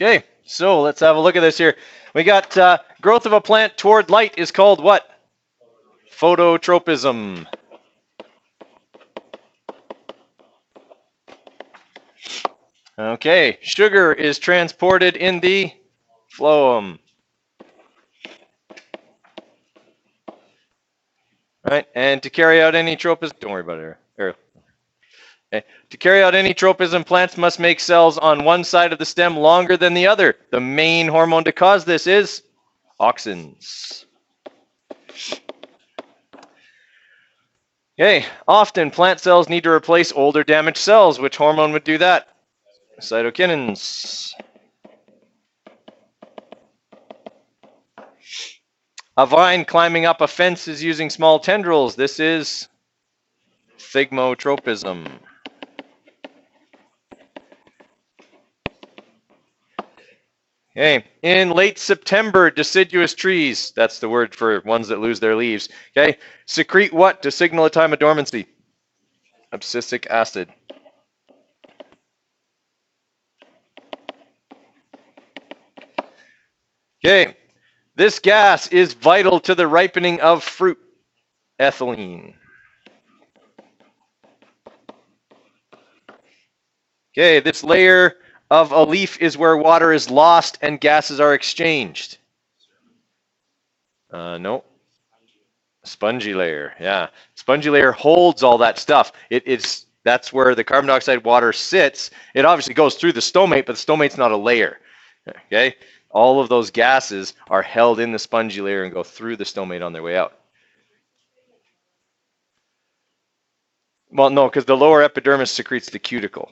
Okay, so let's have a look at this here. We got growth of a plant toward light is called what? Phototropism. Okay, sugar is transported in the phloem. Right, and to carry out any tropism, don't worry about it, Ariel. Okay. To carry out any tropism, plants must make cells on one side of the stem longer than the other. The main hormone to cause this is auxins. Okay, often plant cells need to replace older damaged cells. Which hormone would do that? Cytokinins. A vine climbing up a fence is using small tendrils. This is thigmotropism. Okay, in late September, deciduous trees, that's the word for ones that lose their leaves, okay, secrete what to signal a time of dormancy? Abscisic acid. Okay, this gas is vital to the ripening of fruit, ethylene. Okay, this layer of a leaf is where water is lost and gases are exchanged. No. Spongy layer, yeah. Spongy layer holds all that stuff. That's where the carbon dioxide water sits. It obviously goes through the stomate, but the stomate's not a layer. Okay? All of those gases are held in the spongy layer and go through the stomate on their way out. Well, no, because the lower epidermis secretes the cuticle.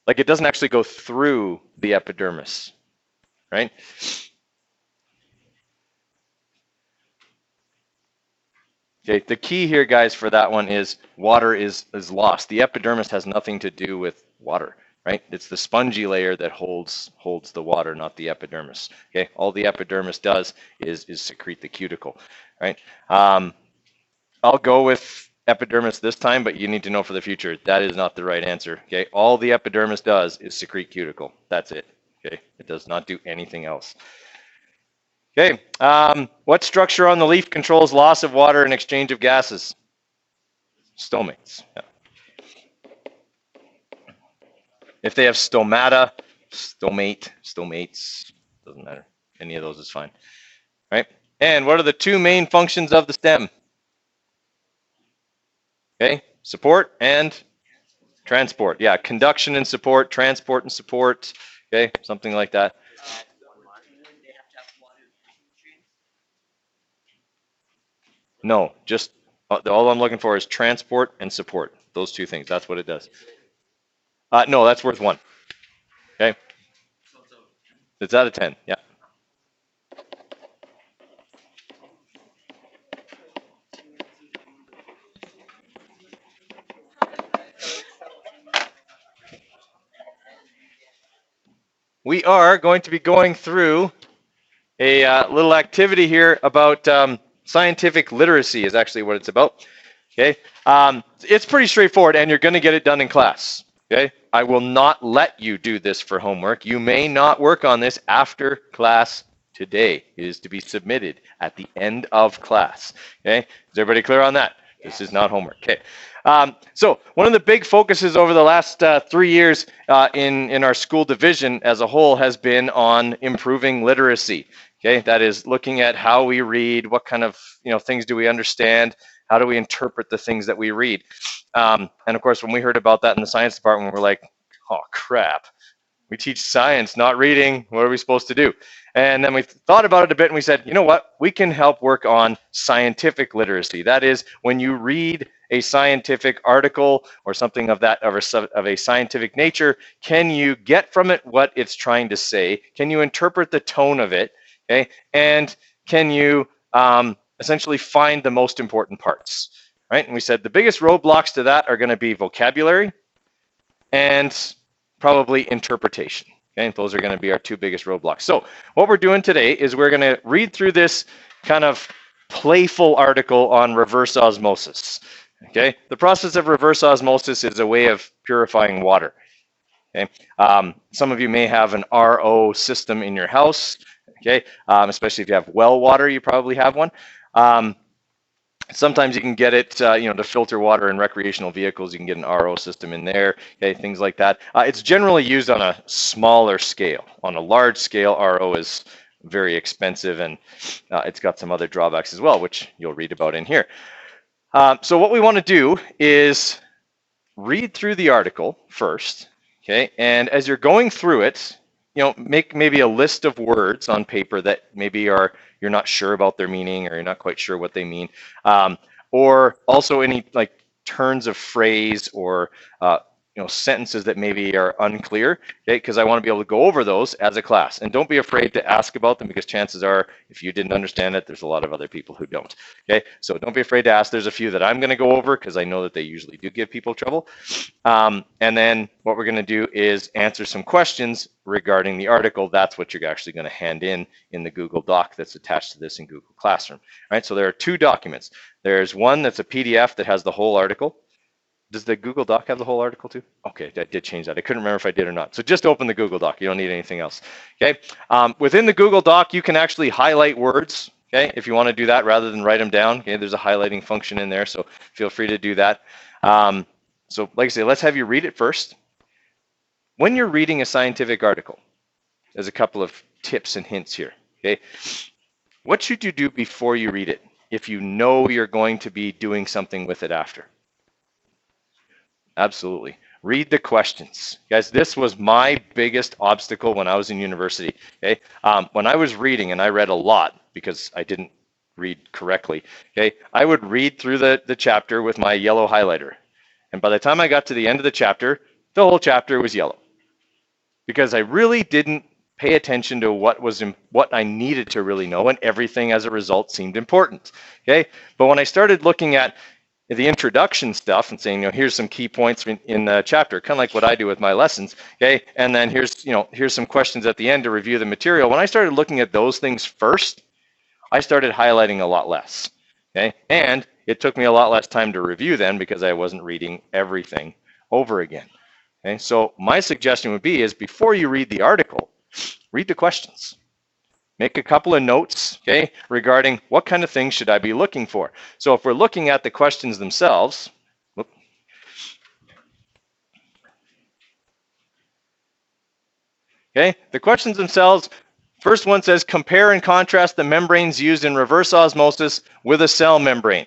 Like, it doesn't actually go through the epidermis, right? Okay, the key here, guys, for that one is water is lost. The epidermis has nothing to do with water, right? It's the spongy layer that holds the water, not the epidermis. Okay, all the epidermis does is secrete the cuticle, right? I'll go with epidermis this time, but you need to know for the future that is not the right answer. Okay, all the epidermis does is secrete cuticle. That's it. Okay, it does not do anything else. Okay, what structure on the leaf controls loss of water and exchange of gases? Stomates. Yeah. If they have stomata, stomate, stomates, doesn't matter. Any of those is fine. Right? And what are the two main functions of the stem? Okay, support and transport. Yeah, conduction and support, transport and support. Okay, something like that. No, just all I'm looking for is transport and support. Those two things. That's what it does. No, that's worth 1. Okay. It's out of 10. Yeah. We are going to be going through a little activity here about scientific literacy is actually what it's about. Okay. It's pretty straightforward, and you're going to get it done in class. Okay. I will not let you do this for homework. You may not work on this after class today. It is to be submitted at the end of class. Okay. Is everybody clear on that? This is not homework. Okay. So one of the big focuses over the last 3 years in our school division as a whole has been on improving literacy. Okay, that is looking at how we read, what kind of things do we understand, how do we interpret the things that we read. And of course, when we heard about that in the science department, we're like, oh crap, we teach science, not reading. What are we supposed to do? And then we thought about it a bit and we said, you know what, we can help work on scientific literacy. That is, when you read a scientific article or something of a scientific nature, can you get from it what it's trying to say? Can you interpret the tone of it? Okay, and can you essentially find the most important parts? Right? And we said the biggest roadblocks to that are going to be vocabulary and probably interpretation. Okay, those are going to be our two biggest roadblocks. So what we're doing today is we're going to read through this kind of playful article on reverse osmosis. Okay, the process of reverse osmosis is a way of purifying water. Okay, some of you may have an RO system in your house. Okay, especially if you have well water, you probably have one. Sometimes you can get it, to filter water in recreational vehicles. You can get an RO system in there, okay, things like that. It's generally used on a smaller scale. On a large scale, RO is very expensive, and it's got some other drawbacks as well, which you'll read about in here. So what we want to do is read through the article first, okay, and as you're going through it, make maybe a list of words on paper that maybe you're not sure about their meaning, or you're not quite sure what they mean, or also any like turns of phrase or sentences that maybe are unclear, okay, because I want to be able to go over those as a class. And don't be afraid to ask about them, because chances are, if you didn't understand it, there's a lot of other people who don't, okay? So don't be afraid to ask. There's a few that I'm going to go over because I know that they usually do give people trouble. And then what we're going to do is answer some questions regarding the article. That's what you're actually going to hand in the Google Doc that's attached to this in Google Classroom. All right, so there are two documents. There's one that's a PDF that has the whole article. Does the Google Doc have the whole article too? Okay, I did change that. I couldn't remember if I did or not. So just open the Google Doc. You don't need anything else. Okay. Within the Google Doc, you can actually highlight words. Okay, if you want to do that rather than write them down. Okay, there's a highlighting function in there, so feel free to do that. So like I say, let's have you read it first. When you're reading a scientific article, there's a couple of tips and hints here. Okay, what should you do before you read it if you know you're going to be doing something with it after? Absolutely. Read the questions. Guys, this was my biggest obstacle when I was in university. Okay, when I was reading, and I read a lot because I didn't read correctly, okay, I would read through the chapter with my yellow highlighter. And by the time I got to the end of the chapter, the whole chapter was yellow, because I really didn't pay attention to what I needed to really know, and everything as a result seemed important. Okay, but when I started looking at the introduction stuff and saying, here's some key points in the chapter, kind of like what I do with my lessons, okay? And then here's some questions at the end to review the material. When I started looking at those things first, I started highlighting a lot less, okay? And it took me a lot less time to review then, because I wasn't reading everything over again, okay? So my suggestion would be is, before you read the article, read the questions. Make a couple of notes, okay, regarding what kind of things should I be looking for. So if we're looking at the questions themselves, okay, the questions themselves, first one says, compare and contrast the membranes used in reverse osmosis with a cell membrane,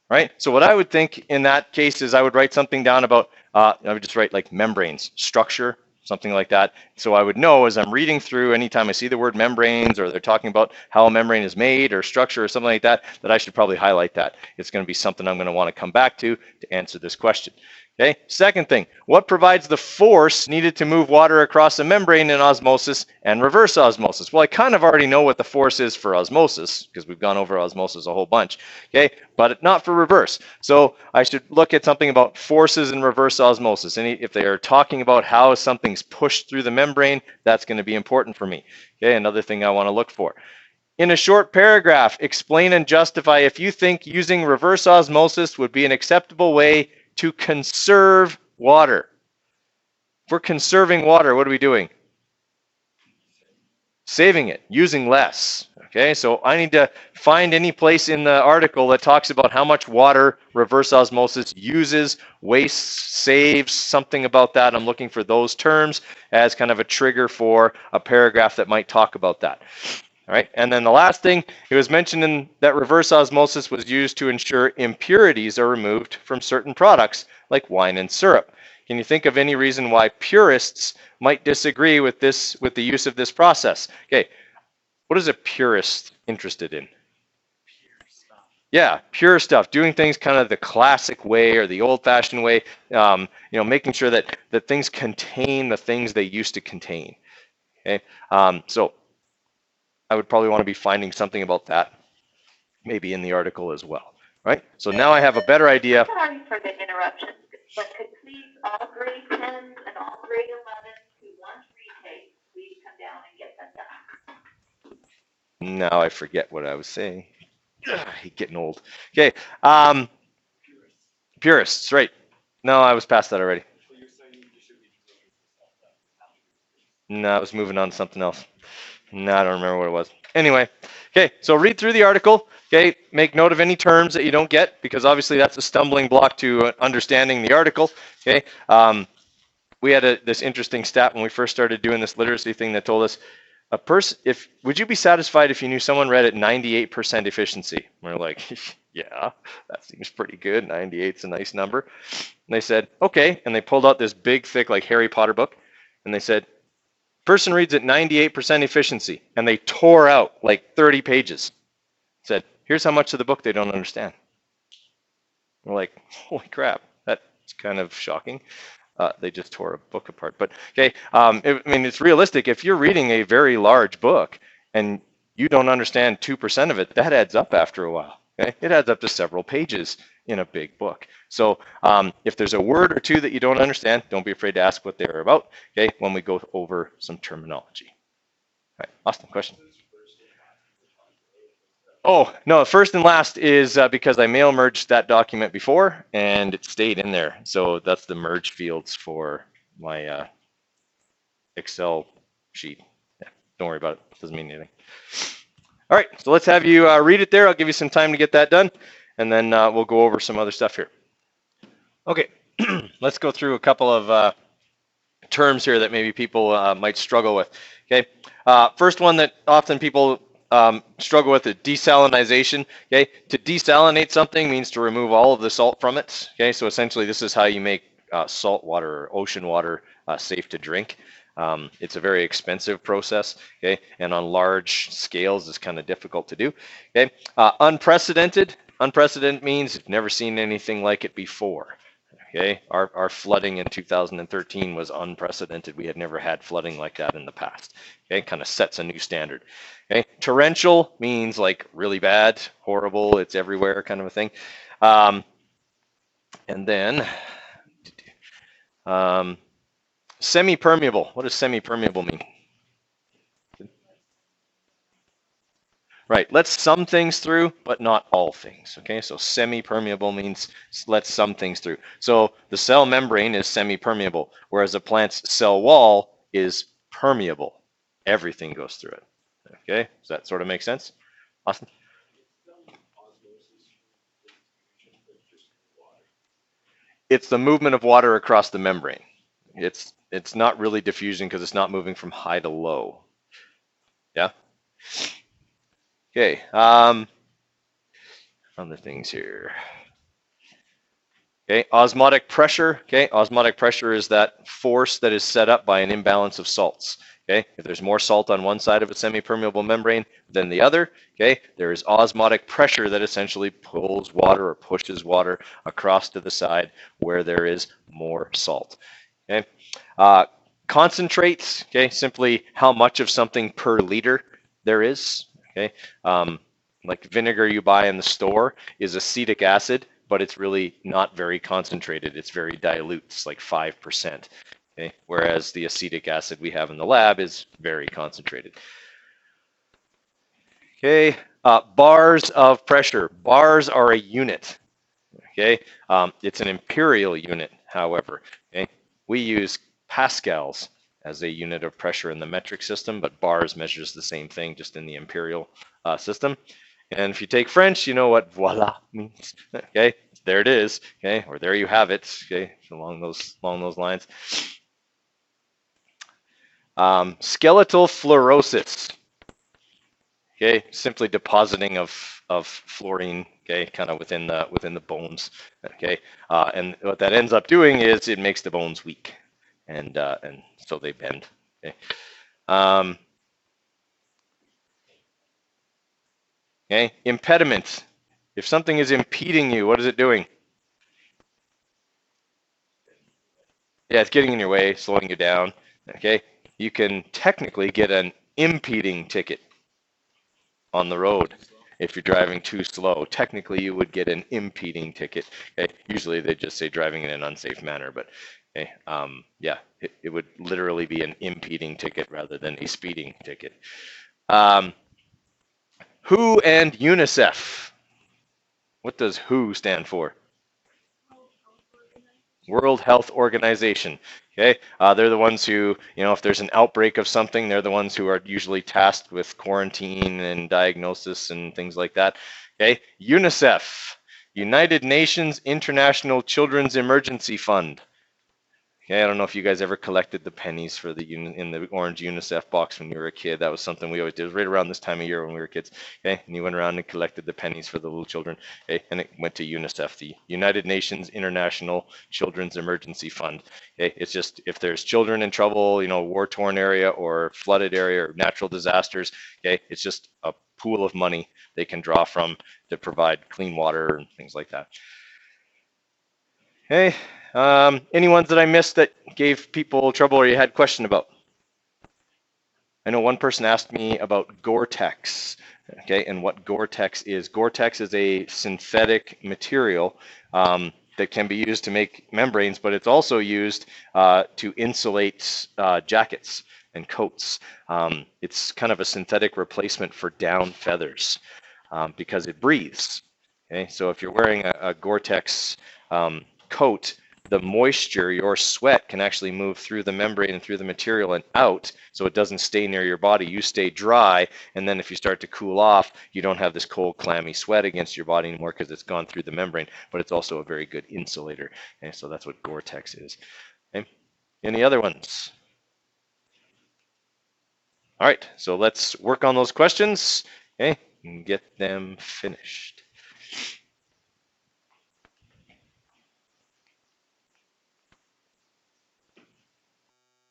right? So what I would think in that case is I would write something down about, I would just write like membranes, structure, something like that. So I would know as I'm reading through, anytime I see the word membranes, or they're talking about how a membrane is made or structure or something like that, that I should probably highlight that. It's going to be something I'm going to want to come back to answer this question. Okay, second thing, what provides the force needed to move water across a membrane in osmosis and reverse osmosis? Well, I kind of already know what the force is for osmosis, because we've gone over osmosis a whole bunch, okay, but not for reverse. So I should look at something about forces in reverse osmosis. And if they are talking about how something's pushed through the membrane, that's going to be important for me. Okay, another thing I want to look for. In a short paragraph, explain and justify if you think using reverse osmosis would be an acceptable way to conserve water. If we're conserving water, what are we doing? Saving it, using less. Okay, so I need to find any place in the article that talks about how much water reverse osmosis uses, wastes, saves, something about that. I'm looking for those terms as kind of a trigger for a paragraph that might talk about that. All right, and then the last thing, it was mentioned in that reverse osmosis was used to ensure impurities are removed from certain products like wine and syrup. Can you think of any reason why purists might disagree with the use of this process? Okay, what is a purist interested in? Yeah, pure stuff, doing things kind of the classic way or the old-fashioned way, making sure that things contain the things they used to contain. Okay, so I would probably want to be finding something about that, maybe in the article as well, right? So now I have a better idea. Sorry for the interruption, but could please all grade 10s and all grade 11s who want retakes, please come down and get them done. Now I forget what I was saying. I hate getting old. Okay, purists, right? No, I was past that already. No, I was moving on to something else. No, I don't remember what it was. Anyway, okay, so read through the article. Okay, make note of any terms that you don't get, because obviously that's a stumbling block to understanding the article. Okay, we had this interesting stat when we first started doing this literacy thing that told us a person, if would you be satisfied if you knew someone read at 98% efficiency? And we're like, yeah, that seems pretty good. 98's a nice number. And they said, okay, and they pulled out this big, thick, like Harry Potter book, and they said, person reads at 98% efficiency, and they tore out like 30 pages. Said, here's how much of the book they don't understand. We're like, holy crap, that's kind of shocking. They just tore a book apart. But okay, I mean, it's realistic. If you're reading a very large book and you don't understand 2% of it, that adds up after a while. Okay, it adds up to several pages in a big book. So if there's a word or two that you don't understand, don't be afraid to ask what they're about. Okay, when we go over some terminology. All right, Austin, question. Oh, no, first and last is because I mail merged that document before and it stayed in there. So that's the merge fields for my Excel sheet. Yeah, don't worry about it. It doesn't mean anything. All right, so let's have you read it there. I'll give you some time to get that done, and then we'll go over some other stuff here. Okay, let's go through a couple of terms here that maybe people might struggle with. Okay, first one that often people struggle with is desalinization. Okay, to desalinate something means to remove all of the salt from it. Okay, so essentially this is how you make salt water or ocean water safe to drink. It's a very expensive process, okay, and on large scales it's kind of difficult to do. Okay, unprecedented means you've never seen anything like it before. Okay, our flooding in 2013 was unprecedented. We had never had flooding like that in the past. Okay, kind of sets a new standard. Okay, torrential means like really bad, horrible, it's everywhere kind of a thing. And then semi-permeable. What does semi-permeable mean? Right, lets some things through, but not all things. Okay, so semi-permeable means lets some things through. So the cell membrane is semi-permeable, whereas a plant's cell wall is permeable. Everything goes through it. Okay, does that sort of make sense? Austin? It's the movement of water across the membrane. It's not really diffusion because it's not moving from high to low. Yeah. Okay. Other things here. Okay, osmotic pressure. Okay, osmotic pressure is that force that is set up by an imbalance of salts. Okay, if there's more salt on one side of a semi-permeable membrane than the other, okay, there is osmotic pressure that essentially pulls water or pushes water across to the side where there is more salt. Okay, concentrates. Okay, simply how much of something per liter there is. Okay, like vinegar you buy in the store is acetic acid, but it's really not very concentrated. It's very dilute. It's like 5%. Okay? Whereas the acetic acid we have in the lab is very concentrated. Okay, bars of pressure. Bars are a unit. Okay, it's an imperial unit, however. Okay, we use pascals as a unit of pressure in the metric system, but bars measures the same thing, just in the imperial system. And if you take French, you know what voila means. Okay, there it is. Okay, or there you have it. Okay, along those lines. Skeletal fluorosis. Okay, simply depositing of fluorine. Okay, kind of within the bones. Okay, and what that ends up doing is it makes the bones weak, and so they bend. Okay. Okay, impediment. If something is impeding you, what is it doing? Yeah, it's getting in your way, slowing you down. Okay, you can technically get an impeding ticket on the road if you're driving too slow. Technically, you would get an impeding ticket. Okay, usually they just say driving in an unsafe manner, but okay, yeah, it would literally be an impeding ticket rather than a speeding ticket. WHO and UNICEF. What does WHO stand for? World Health Organization. Okay, they're the ones who, if there's an outbreak of something, they're the ones who are usually tasked with quarantine and diagnosis and things like that. Okay, UNICEF, United Nations International Children's Emergency Fund. Okay, I don't know if you guys ever collected the pennies for in the orange UNICEF box when you were a kid. That was something we always did. It was right around this time of year when we were kids. Okay, and you went around and collected the pennies for the little children. Okay, and it went to UNICEF, the United Nations International Children's Emergency Fund. Okay, it's just if there's children in trouble, war-torn area or flooded area or natural disasters. Okay, it's just a pool of money they can draw from to provide clean water and things like that. Okay, any ones that I missed that gave people trouble or you had question about? I know one person asked me about Gore-Tex, okay, and what Gore-Tex is. Gore-Tex is a synthetic material that can be used to make membranes, but it's also used to insulate jackets and coats. It's kind of a synthetic replacement for down feathers because it breathes. Okay, so if you're wearing a Gore-Tex coat, the moisture, your sweat, can actually move through the membrane and through the material and out, so it doesn't stay near your body. You stay dry, and then if you start to cool off, you don't have this cold, clammy sweat against your body anymore because it's gone through the membrane, but it's also a very good insulator. Okay, so that's what Gore-Tex is. Okay. Any other ones? All right, so let's work on those questions, okay, and get them finished.